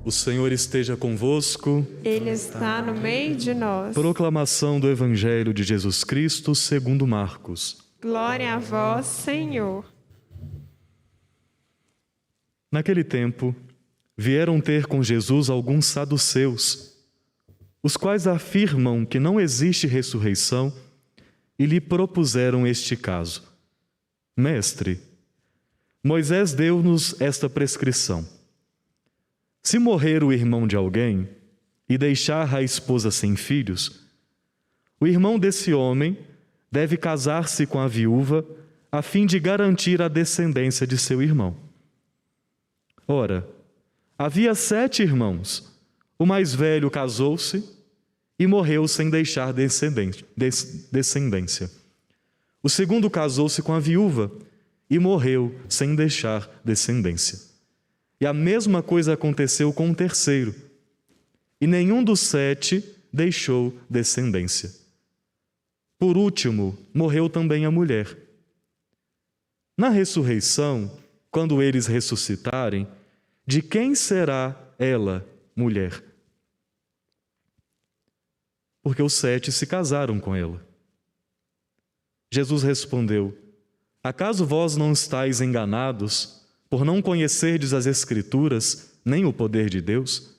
O Senhor esteja convosco. Ele está no meio de nós. Proclamação do Evangelho de Jesus Cristo segundo Marcos. Glória a vós, Senhor. Naquele tempo, vieram ter com Jesus alguns saduceus, os quais afirmam que não existe ressurreição, e lhe propuseram este caso. Mestre, Moisés deu-nos esta prescrição. Se morrer o irmão de alguém e deixar a esposa sem filhos, o irmão desse homem deve casar-se com a viúva a fim de garantir a descendência de seu irmão. Ora, havia 7 irmãos. O mais velho casou-se e morreu sem deixar descendência. O segundo casou-se com a viúva e morreu sem deixar descendência. E a mesma coisa aconteceu com o terceiro. E nenhum dos 7 deixou descendência. Por último, morreu também a mulher. Na ressurreição, quando eles ressuscitarem, de quem será ela, mulher? Porque os 7 se casaram com ela. Jesus respondeu: acaso vós não estáis enganados por não conhecerdes as Escrituras, nem o poder de Deus?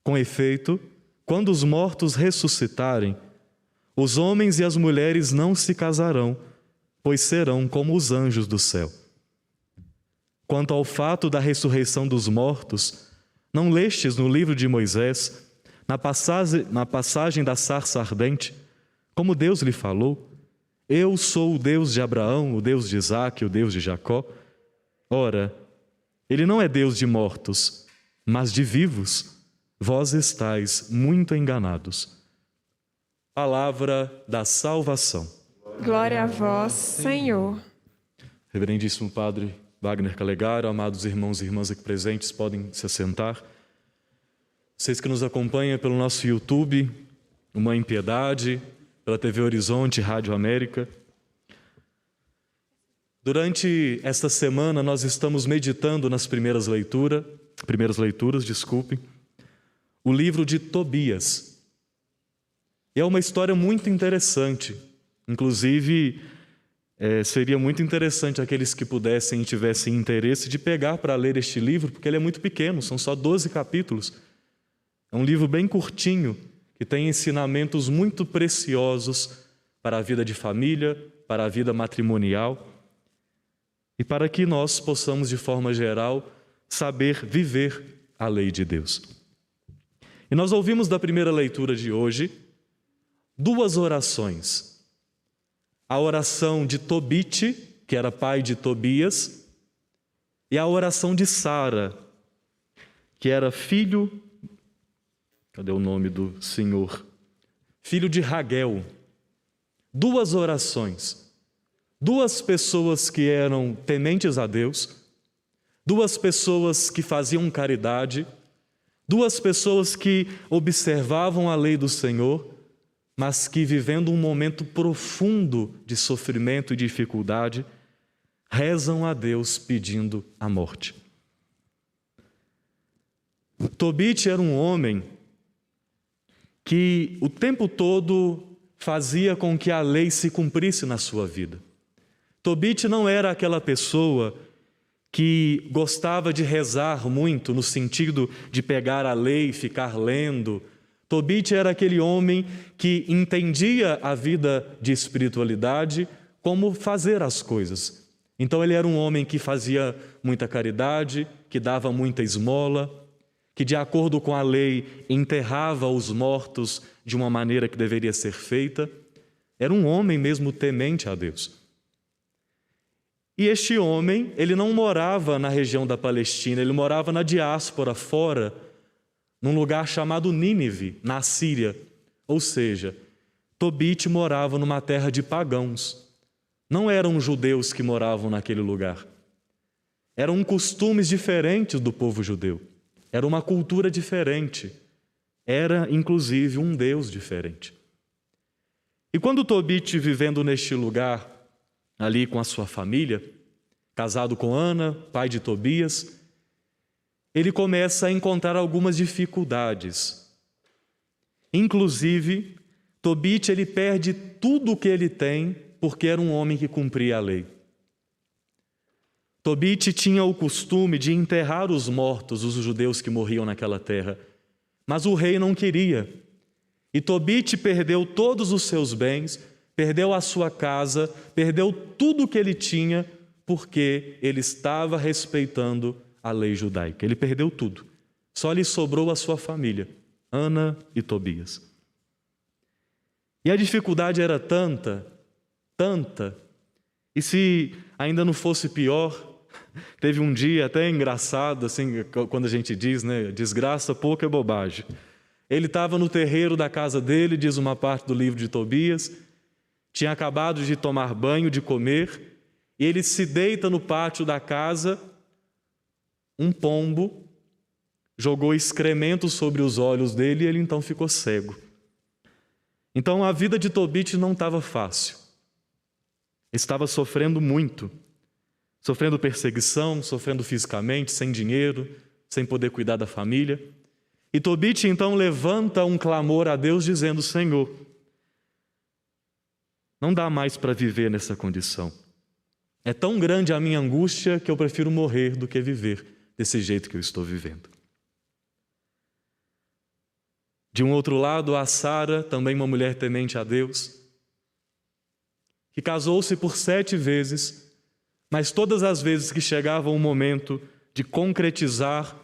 Com efeito, quando os mortos ressuscitarem, os homens e as mulheres não se casarão, pois serão como os anjos do céu. Quanto ao fato da ressurreição dos mortos, não lestes no livro de Moisés, na passagem da sarça ardente, como Deus lhe falou: eu sou o Deus de Abraão, o Deus de Isaque, o Deus de Jacó? Ora, ele não é Deus de mortos, mas de vivos. Vós estáis muito enganados. Palavra da salvação. Glória a vós, Senhor. Reverendíssimo Padre Wagner Calegaro, amados irmãos e irmãs aqui presentes, podem se assentar. Vocês que nos acompanham pelo nosso YouTube, Mãe Piedade, pela TV Horizonte, Rádio América. Durante esta semana nós estamos meditando nas primeiras leituras, o livro de Tobias. E é uma história muito interessante. Inclusive, seria muito interessante aqueles que pudessem e tivessem interesse de pegar para ler este livro, porque ele é muito pequeno, são só 12 capítulos. É um livro bem curtinho, que tem ensinamentos muito preciosos para a vida de família, para a vida matrimonial, e para que nós possamos, de forma geral, saber viver a lei de Deus. E nós ouvimos da primeira leitura de hoje 2 orações. A oração de Tobite, que era pai de Tobias, e a oração de Sara, que era filho... Cadê o nome do Senhor? Filho de Raguel. 2 orações. 2 pessoas que eram tementes a Deus, 2 pessoas que faziam caridade, 2 pessoas que observavam a lei do Senhor, mas que, vivendo um momento profundo de sofrimento e dificuldade, rezam a Deus pedindo a morte. Tobite era um homem que o tempo todo fazia com que a lei se cumprisse na sua vida. Tobite não era aquela pessoa que gostava de rezar muito, no sentido de pegar a lei e ficar lendo. Tobite era aquele homem que entendia a vida de espiritualidade como fazer as coisas. Então ele era um homem que fazia muita caridade, que dava muita esmola, que de acordo com a lei enterrava os mortos de uma maneira que deveria ser feita. Era um homem mesmo temente a Deus. E este homem, ele não morava na região da Palestina, ele morava na diáspora, fora, num lugar chamado Nínive, na Síria. Ou seja, Tobite morava numa terra de pagãos. Não eram judeus que moravam naquele lugar. Eram costumes diferentes do povo judeu. Era uma cultura diferente. Era, inclusive, um Deus diferente. E quando Tobite, vivendo neste lugar, ali com a sua família, casado com Ana, pai de Tobias, ele começa a encontrar algumas dificuldades. Inclusive, Tobit ele perde tudo o que ele tem porque era um homem que cumpria a lei. Tobit tinha o costume de enterrar os mortos, os judeus que morriam naquela terra, mas o rei não queria. E Tobit perdeu todos os seus bens, perdeu a sua casa, perdeu tudo o que ele tinha, porque ele estava respeitando a lei judaica. Ele perdeu tudo. Só lhe sobrou a sua família, Ana e Tobias. E a dificuldade era tanta, e se ainda não fosse pior, teve um dia até engraçado, assim, quando a gente diz, né, desgraça pouco é bobagem. Ele estava no terreiro da casa dele, diz uma parte do livro de Tobias, tinha acabado de tomar banho, de comer, e ele se deita no pátio da casa, um pombo jogou excremento sobre os olhos dele e ele então ficou cego. Então a vida de Tobit não estava fácil. Estava sofrendo muito, sofrendo perseguição, sofrendo fisicamente, sem dinheiro, sem poder cuidar da família. E Tobit então levanta um clamor a Deus dizendo: Senhor, não dá mais para viver nessa condição. É tão grande a minha angústia que eu prefiro morrer do que viver desse jeito que eu estou vivendo. De um outro lado, há Sara, também uma mulher temente a Deus, que casou-se por 7 vezes, mas todas as vezes que chegava o momento de concretizar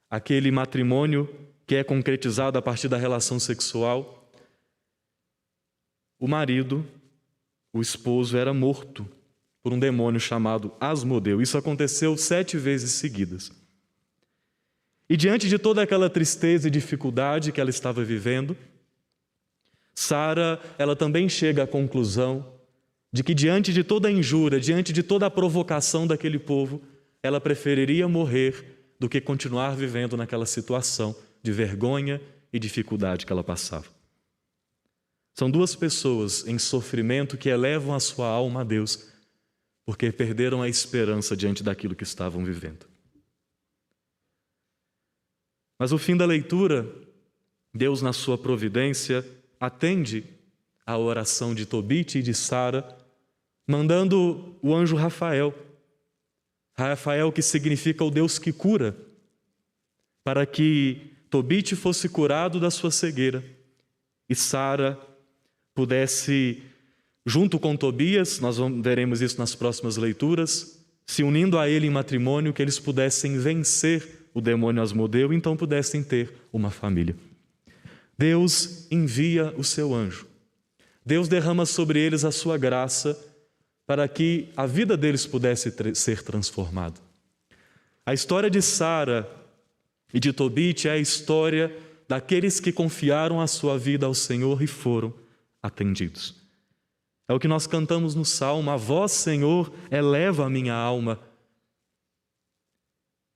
aquele matrimônio que é concretizado a partir da relação sexual, o marido, o esposo, era morto por um demônio chamado Asmodeu. Isso aconteceu 7 vezes seguidas. E diante de toda aquela tristeza e dificuldade que ela estava vivendo, Sara, ela também chega à conclusão de que diante de toda a injúria, diante de toda a provocação daquele povo, ela preferiria morrer do que continuar vivendo naquela situação de vergonha e dificuldade que ela passava. São 2 pessoas em sofrimento que elevam a sua alma a Deus, porque perderam a esperança diante daquilo que estavam vivendo. Mas o fim da leitura, Deus na sua providência atende a oração de Tobit e de Sara, mandando o anjo Rafael. Rafael, que significa o Deus que cura, para que Tobit fosse curado da sua cegueira e Sara pudesse, junto com Tobias, nós veremos isso nas próximas leituras, se unindo a ele em matrimônio, que eles pudessem vencer o demônio Asmodeu, então pudessem ter uma família. Deus envia o seu anjo. Deus derrama sobre eles a sua graça para que a vida deles pudesse ser transformada. A história de Sara e de Tobit é a história daqueles que confiaram a sua vida ao Senhor e foram atendidos. É o que nós cantamos no Salmo: a vós, Senhor, eleva a minha alma.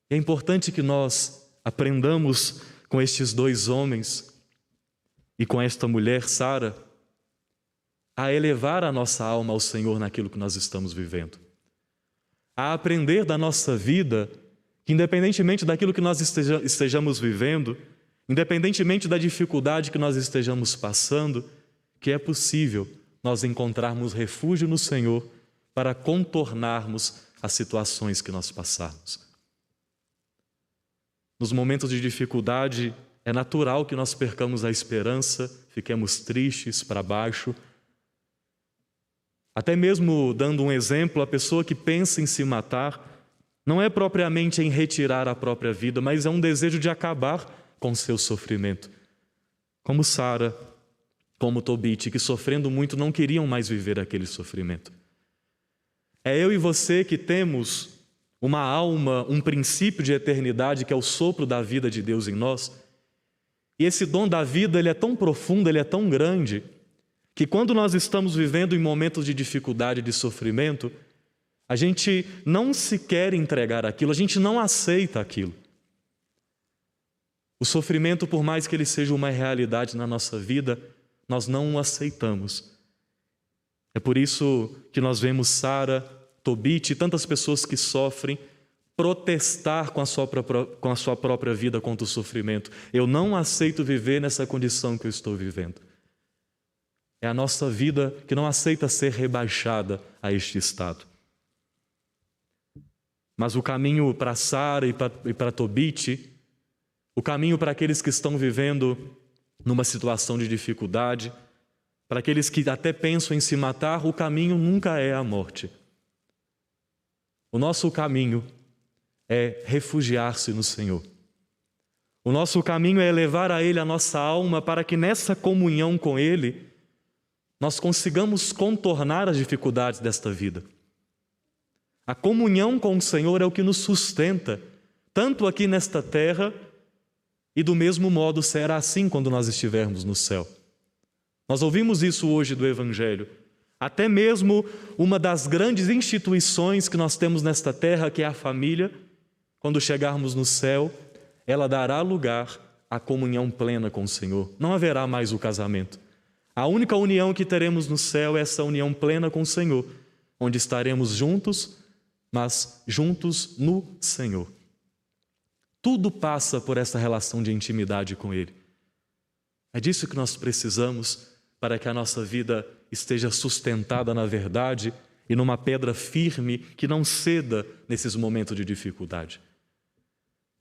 É importante que nós aprendamos com estes 2 homens e com esta mulher, Sara, a elevar a nossa alma ao Senhor naquilo que nós estamos vivendo. A aprender da nossa vida que, independentemente daquilo que nós estejamos vivendo, independentemente da dificuldade que nós estejamos passando, que é possível nós encontrarmos refúgio no Senhor para contornarmos as situações que nós passarmos. Nos momentos de dificuldade, é natural que nós percamos a esperança, fiquemos tristes, para baixo. Até mesmo dando um exemplo, a pessoa que pensa em se matar não é propriamente em retirar a própria vida, mas é um desejo de acabar com o seu sofrimento. Como Sara, como Tobit, que sofrendo muito não queriam mais viver aquele sofrimento. É eu e você que temos uma alma, um princípio de eternidade que é o sopro da vida de Deus em nós. E esse dom da vida, ele é tão profundo, ele é tão grande, que quando nós estamos vivendo em momentos de dificuldade, de sofrimento, a gente não se quer entregar aquilo, a gente não aceita aquilo. O sofrimento, por mais que ele seja uma realidade na nossa vida, nós não o aceitamos. É por isso que nós vemos Sara, Tobit e tantas pessoas que sofrem protestar com a sua própria vida contra o sofrimento. Eu não aceito viver nessa condição que eu estou vivendo. É a nossa vida que não aceita ser rebaixada a este estado. Mas o caminho para Sara e para Tobit, o caminho para aqueles que estão vivendo numa situação de dificuldade, para aqueles que até pensam em se matar, o caminho nunca é a morte. O nosso caminho é refugiar-se no Senhor. O nosso caminho é levar a Ele a nossa alma para que nessa comunhão com Ele nós consigamos contornar as dificuldades desta vida. A comunhão com o Senhor é o que nos sustenta, tanto aqui nesta terra, e do mesmo modo será assim quando nós estivermos no céu. Nós ouvimos isso hoje do Evangelho. Até mesmo uma das grandes instituições que nós temos nesta terra, que é a família, quando chegarmos no céu, ela dará lugar à comunhão plena com o Senhor. Não haverá mais o casamento. A única união que teremos no céu é essa união plena com o Senhor, onde estaremos juntos, mas juntos no Senhor. Tudo passa por essa relação de intimidade com Ele. É disso que nós precisamos para que a nossa vida esteja sustentada na verdade e numa pedra firme que não ceda nesses momentos de dificuldade.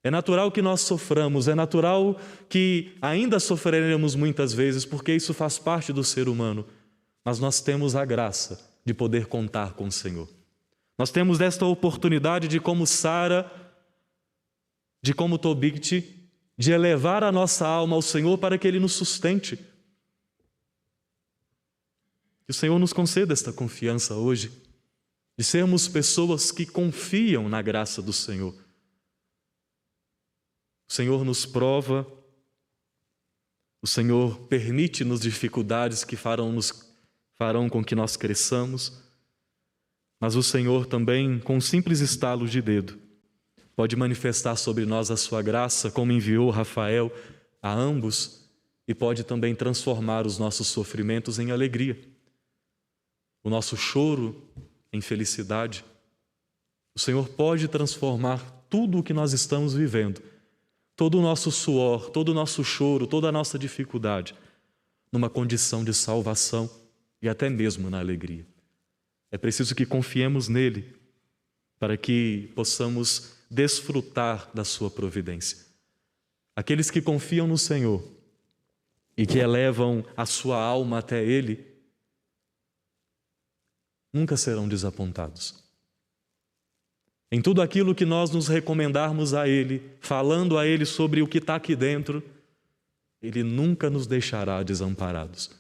É natural que nós soframos, é natural que ainda sofreremos muitas vezes, porque isso faz parte do ser humano, mas nós temos a graça de poder contar com o Senhor. Nós temos esta oportunidade de, como Sara, de como Tobit, de elevar a nossa alma ao Senhor para que Ele nos sustente. Que o Senhor nos conceda esta confiança hoje, de sermos pessoas que confiam na graça do Senhor. O Senhor nos prova, o Senhor permite-nos dificuldades que farão com que nós cresçamos, mas o Senhor também, com um simples estalo de dedo, pode manifestar sobre nós a sua graça, como enviou Rafael a ambos, e pode também transformar os nossos sofrimentos em alegria, o nosso choro em felicidade. O Senhor pode transformar tudo o que nós estamos vivendo, todo o nosso suor, todo o nosso choro, toda a nossa dificuldade, numa condição de salvação e até mesmo na alegria. É preciso que confiemos nele para que possamos desfrutar da sua providência. Aqueles que confiam no Senhor e que elevam a sua alma até Ele, nunca serão desapontados. Em tudo aquilo que nós nos recomendarmos a Ele, falando a Ele sobre o que está aqui dentro, Ele nunca nos deixará desamparados.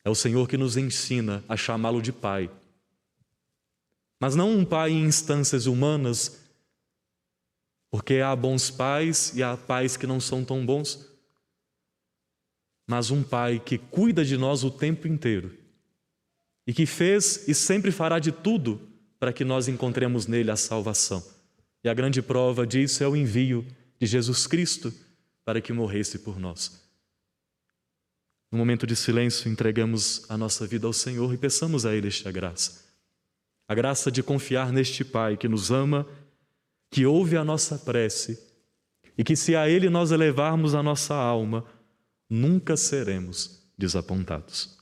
É o Senhor que nos ensina a chamá-lo de Pai. Mas não um Pai em instâncias humanas, porque há bons pais e há pais que não são tão bons, mas um Pai que cuida de nós o tempo inteiro e que fez e sempre fará de tudo para que nós encontremos nele a salvação. E a grande prova disso é o envio de Jesus Cristo para que morresse por nós. No momento de silêncio, entregamos a nossa vida ao Senhor e peçamos a Ele esta graça. A graça de confiar neste Pai que nos ama, que ouve a nossa prece e que, se a Ele nós elevarmos a nossa alma, nunca seremos desapontados.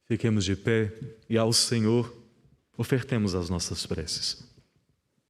Fiquemos de pé e ao Senhor ofertemos as nossas preces.